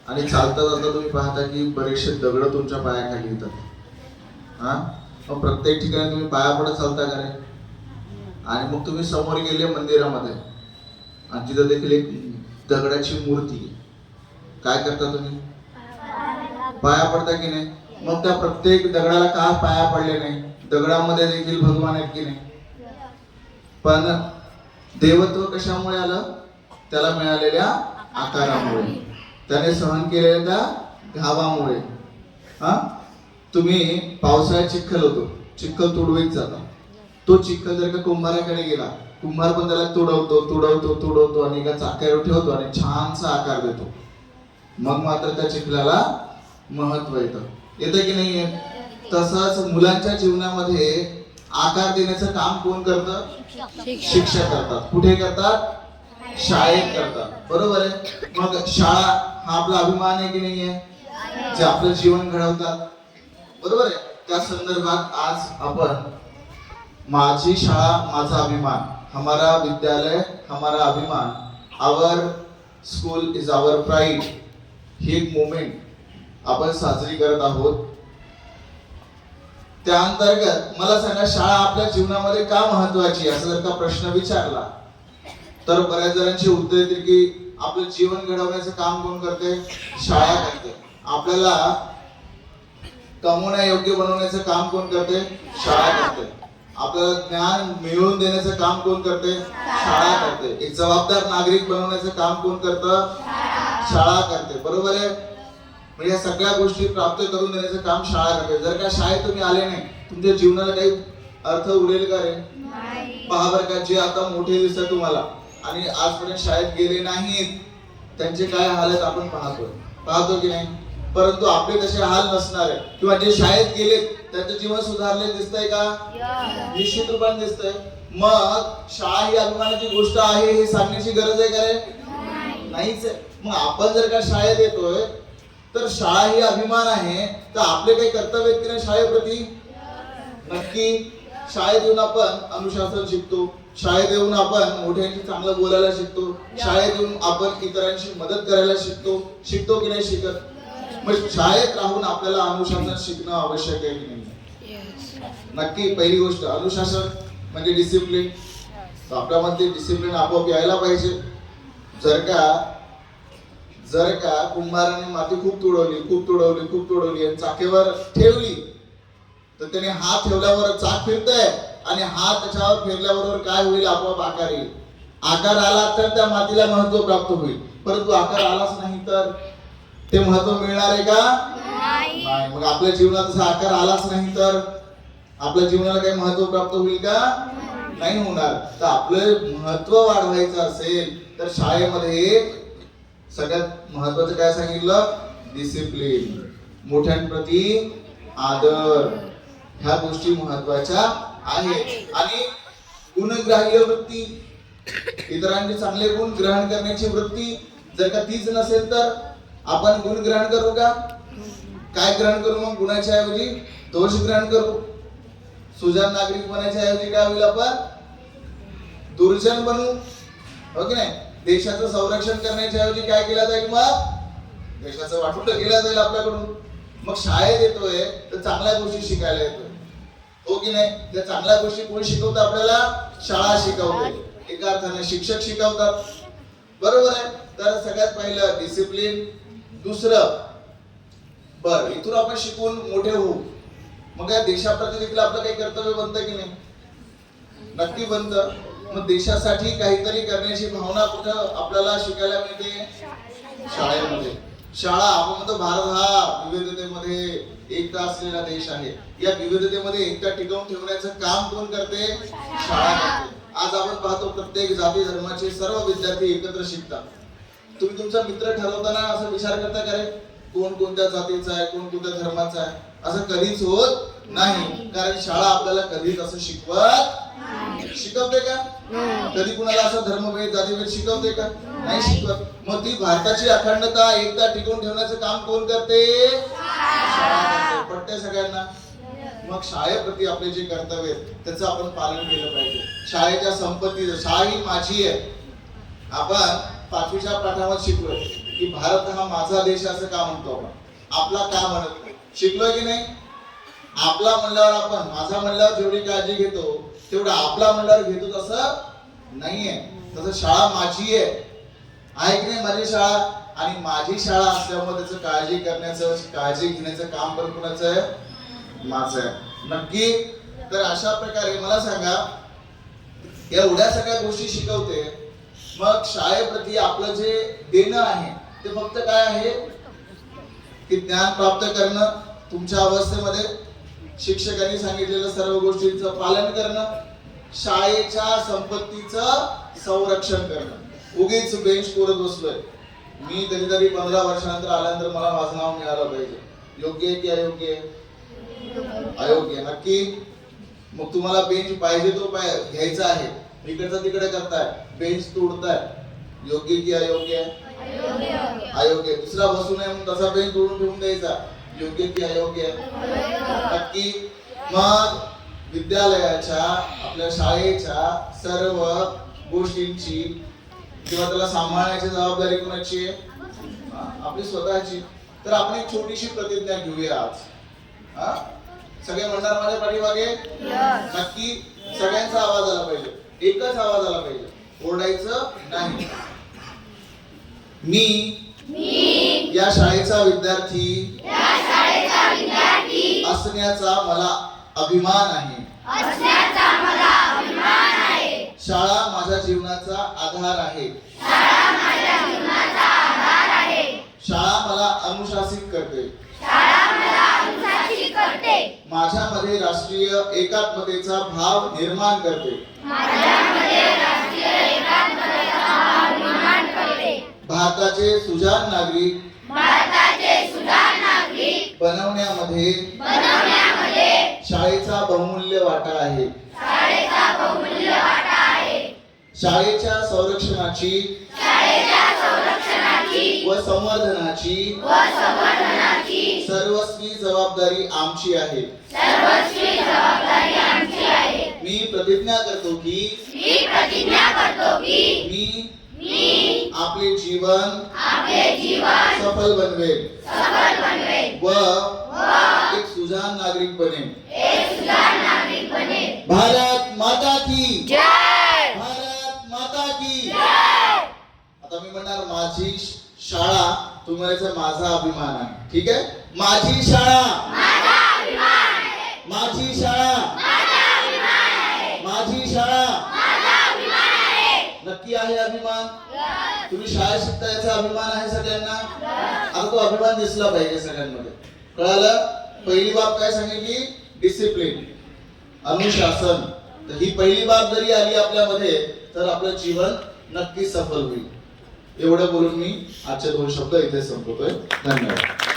आणि चालता चालता तुम्ही पाहता की बरेचसे दगड तुमच्या पायाखाली येतात. हा, मग प्रत्येक ठिकाणी तुम्ही पाया पडत चालता का रे? आणि मग तुम्ही समोर गेले मंदिरामध्ये आणि तिथं देखील एक दगडाची मूर्ती, काय करता तुम्ही? पाया पडता की नाही? मग त्या प्रत्येक दगडाला का पाया पडले नाही? दगडामध्ये देखील भगवान आहेत की नाही? पण देवत्व कशामुळे आलं? त्याला मिळालेल्या आकारामुळे, त्याने सहन केलेल्या घावामुळे. हा, तुम्ही पावसाळ्यात चिखल होतो, चिखल तुडवीत जाता. तो चिखल जर का कुंभाराकडे गेला, कुंभार पण त्याला तुडवतो आणि एका चाक्यावर ठेवतो आणि छानसा आकार देतो. मग मात्र त्या चिखलाला महत्व येतं की नाही येत? तसंच मुलांच्या जीवनामध्ये आकार देण्याचं काम कोण करतं? शिक्षक करतात. कुठे करतात? शाळेत करतात. बरोबर आहे. मग शाळा हा आपला अभिमान आहे की नाही आहे? जे आपलं जीवन घडवतात. बरोबर आहे. त्या संदर्भात आज आपण माझी शाळा माझा अभिमान, हमारा विद्यालय हमारा अभिमान, आवर स्कूल इज आवर प्राईड, ही एक मोमेंट आपण साजरी करत आहोत. त्या अंतर्गत मला सांगा, शाळा आपल्या जीवनामध्ये का महत्वाची असं जर का प्रश्न विचारला तर बऱ्याच जणांची उत्तर येते की आपलं जीवन घडवण्याचं काम कोण करते? शाळा करते. आपल्याला कमवण्यायोग्य बनवण्याचं काम कोण करते? शाळा करते. आपल्याला ज्ञान मिळवून देण्याचं काम कोण करते? शाळा करते. एक जबाबदार नागरिक बनवण्याचं काम कोण करतं? शाळा करते. बरोबर आहे. म्हणजे या सगळ्या गोष्टी प्राप्त करून देण्याचं काम शाळा करते. जर का शाळेत तुम्ही आले नाही, तुमच्या जीवनाला काही अर्थ उरेल का रे? पहा बरं का, जे आता मोठे दिसतात तुम्हाला आणि आजपर्यंत शाळेत गेले नाहीत, त्यांचे काय हाल आहेत आपण पाहतो की नाही? परंतु आपले तसे हाल नसणार आहे. किंवा जे शाळेत गेले त्यांचं जीवन सुधारले दिसतंय का? निश्चित रूपाने दिसतंय. मग शाळा ही अभिमानाची गोष्ट आहे हे सांगण्याची गरज आहे का रे? नाहीच आहे. मग आपण जर का शाळेत येतोय तर शाळा ही अभिमान आहे, तर आपले काही कर्तव्य आहेत की नाही शाळेप्रती? नक्की. शाळेत येऊन आपण अनुशासन शिकतो, शाळेत येऊन आपण मोठ्यांशी चांगलं बोलायला शिकतो, शाळेत येऊन आपण इतरांची मदत करायला शिकतो की नाही शिकत? मग शाळेत राहून आपल्याला अनुशासन शिकणं आवश्यक आहे की नाही? नक्की. पहिली गोष्ट अनुशासन म्हणजे डिसिप्लिन. आपल्यामध्ये डिसिप्लिन आपोआप यायला पाहिजे. जर का कुंभाराने माती खूप तुडवली आणि चाकेवर ठेवली तर त्याने हात ठेवल्यावर चाक फिरतंय आणि हात त्याच्यावर फिरल्याबरोबर काय होईल? आपोआप आकार येईल. आकार आला तर त्या मातीला महत्व प्राप्त होईल. परंतु आकार आलाच नाही तर ते महत्व मिळणार आहे का? नाही. मग आपल्या जीवनात जसा आकार आलाच नाही तर आपल्या जीवनाला काही महत्व प्राप्त होईल का? नाही होणार. तर आपलं महत्व वाढवायचं असेल तर शाळेमध्ये सगळ्यात महत्वाचं काय सांगितलं? डिसिप्लिन, मोठ्यांप्रती आदर, ह्या गोष्टी महत्वाच्या आहेत. आणि गुणग्राह्य वृत्ती, इतरांचे चांगले गुण ग्रहण करण्याची वृत्ती जर का तीच नसेल तर आपण गुण ग्रहण करू का? काय ग्रहण करू? मग गुणाच्या ऐवजी दोष ग्रहण करू. सुजाण नागरिक बनायच्या ऐवजी काय होईल? आपण दुर्जन बनू. हो की नाही? देशाचं संरक्षण करण्याच्या ऐवजी काय केलं जाईल? मग देशाचं वाटोळं केलं जाईल आपल्याकडून. मग शाळेत येतोय तर चांगल्या गोष्टी शिकायला येतोय. हो की नाही? त्या चांगल्या गोष्टी कोण शिकवतं आपल्याला? शाळा शिकवते. एका अर्थाने शिक्षक शिकवतात. बरोबर आहे. तर सगळ्यात पहिलं डिसिप्लिन. दुसरं, बर इथून आपण शिकून मोठे होऊ, मग या देशाप्रती देखील आपलं काही कर्तव्य बनतं की नाही? नक्की बनतं. मग देशासाठी काहीतरी करण्याची भावना कुठं आपल्याला शिकायला मिळते? शाळेमध्ये. शाळा, आपण म्हणतो भारत हा विविधतेमध्ये एकता असलेला देश आहे. या विविधतेमध्ये एकता टिकवून ठेवण्याचं काम कोण करते? शाळा करते. आज आपण पाहतो प्रत्येक जाती धर्माचे सर्व विद्यार्थी एकत्र शिकतात. तुम्ही तुमचा मित्र ठरवताना असं विचार करता का रे कोण कोणत्या जातीचा आहे, कोण कोणत्या धर्माचा आहे? असं कधीच होत नाही. कारण शाळा आपल्याला कधीच असं शिकवते का? कधी कुणाला असं धर्मभेद जातीभेद शिकवते का? नाही शिकवत. मग ती भारताची अखंडता एकता टिकवून ठेवण्याचं काम कोण करते? शाळा करते. पटते सगळ्यांना? मग शाळेप्रती आपले जे कर्तव्य आहेत त्याचं आपण पालन केलं पाहिजे. शाळेच्या संपत्तीचं, शाळा ही माझी आहे. आपण 5वीच्या पाठावर शिकलोय की की भारत हा माझा देश असं का म्हणतो आपण, आपला का म्हणत नाही? शिकलोय की नाही? आपला म्हणल्यावर आपण, माझा म्हणल्यावर जेवढी काळजी घेतो तेवढं आपला म्हणल्यावर घेतो तसं नाहीये. तसं शाळा माझी आहे की नाही? माझी शाळा, आणि माझी शाळा असल्यामुळे त्याचं काळजी करण्याचं, काळजी घेण्याचं काम पण कुणाचं आहे? माझं आहे. नक्की. तर अशा प्रकारे मला सांगा, एवढ्या सगळ्या गोष्टी शिकवते, मग शाळेप्रती आपलं जे देणं आहे ते फक्त काय आहे की ज्ञान प्राप्त करणं, तुमच्या अवस्थेमध्ये शिक्षकांनी सांगितलेल्या सर्व गोष्टींचं पालन करणं, शाळेच्या संपत्तीचं संरक्षण करणं. उगीच बेंच कोरत बसलोय मी, कधीतरी 15 वर्षानंतर आल्यानंतर मला माझं नाव मिळालं पाहिजे. योग्य आहे की अयोग्य आहे? अयोग्य. नक्की. मग तुम्हाला बेंच पाहिजे तो घ्यायचा आहे, इकडचा तिकडे करताय, बेंच तोडताय, योग्य की अयोग्य आहे? अयोग्य. दुसरा बसू नये म्हणून तसा बेंच तोडून ठेवून द्यायचा, योग्य की अयोग्य आहे? नक्की. मग विद्यालयाच्या, आपल्या शाळेच्या सर्व गोष्टींची किंवा त्याला सांभाळण्याची जबाबदारी कोणाची आहे? आपली स्वतःची. तर आपण एक छोटीशी प्रतिज्ञा घेऊया आज. सगळे म्हणणार माझ्या पाठीमागे? नक्की. सगळ्यांचा आवाज आला पाहिजे, एकच आवाज आला पाहिजे, ओरडायचं नाही. मी या शाळेचा विद्यार्थी असण्याचा मला अभिमान आहे. शाळा माझ्या जीवनाचा आधार आहे. शाळा मला अनुशासित करते. माझ्यामध्ये राष्ट्रीय एकात्मतेचा भाव निर्माण करते. भारताचे सुजाण नागरिक बनवण्यामध्ये शाळेचा बहुमूल्य वाटा आहे. शाळेच्या संरक्षणाची व संवर्धनाची सर्वस्वी जबाबदारी आमची आहे. मी प्रतिज्ञा करतो की मी आपले जीवन सफल बनवेल व एक सुजाण नागरिक बनेन. भारत माता की जय. भारत माता की जय. आता मी म्हणणार माझी शाळा, तुम्हाला माझा अभिमान आहे. ठीक आहे? माझी शाळा माझा अभिमान आहे. माझी शाळा माझा अभिमान आहे. माझी शाळा माझा अभिमान आहे. नक्की आहे अभिमान? तुम्ही शाळेत शिकता याचा अभिमान आहे सगळ्यांना? आता तो अभिमान दिसला पाहिजे सगळ्यांमध्ये. कळालं? पहिली बाब काय सांगितली? डिसिप्लिन, अनुशासन. तर ही पहिली बाब जरी आली आपल्यामध्ये तर आपलं जीवन नक्की सफल होईल. एवढं बोलून मी आजचे 2 शब्द इथे संपवतोय. धन्यवाद.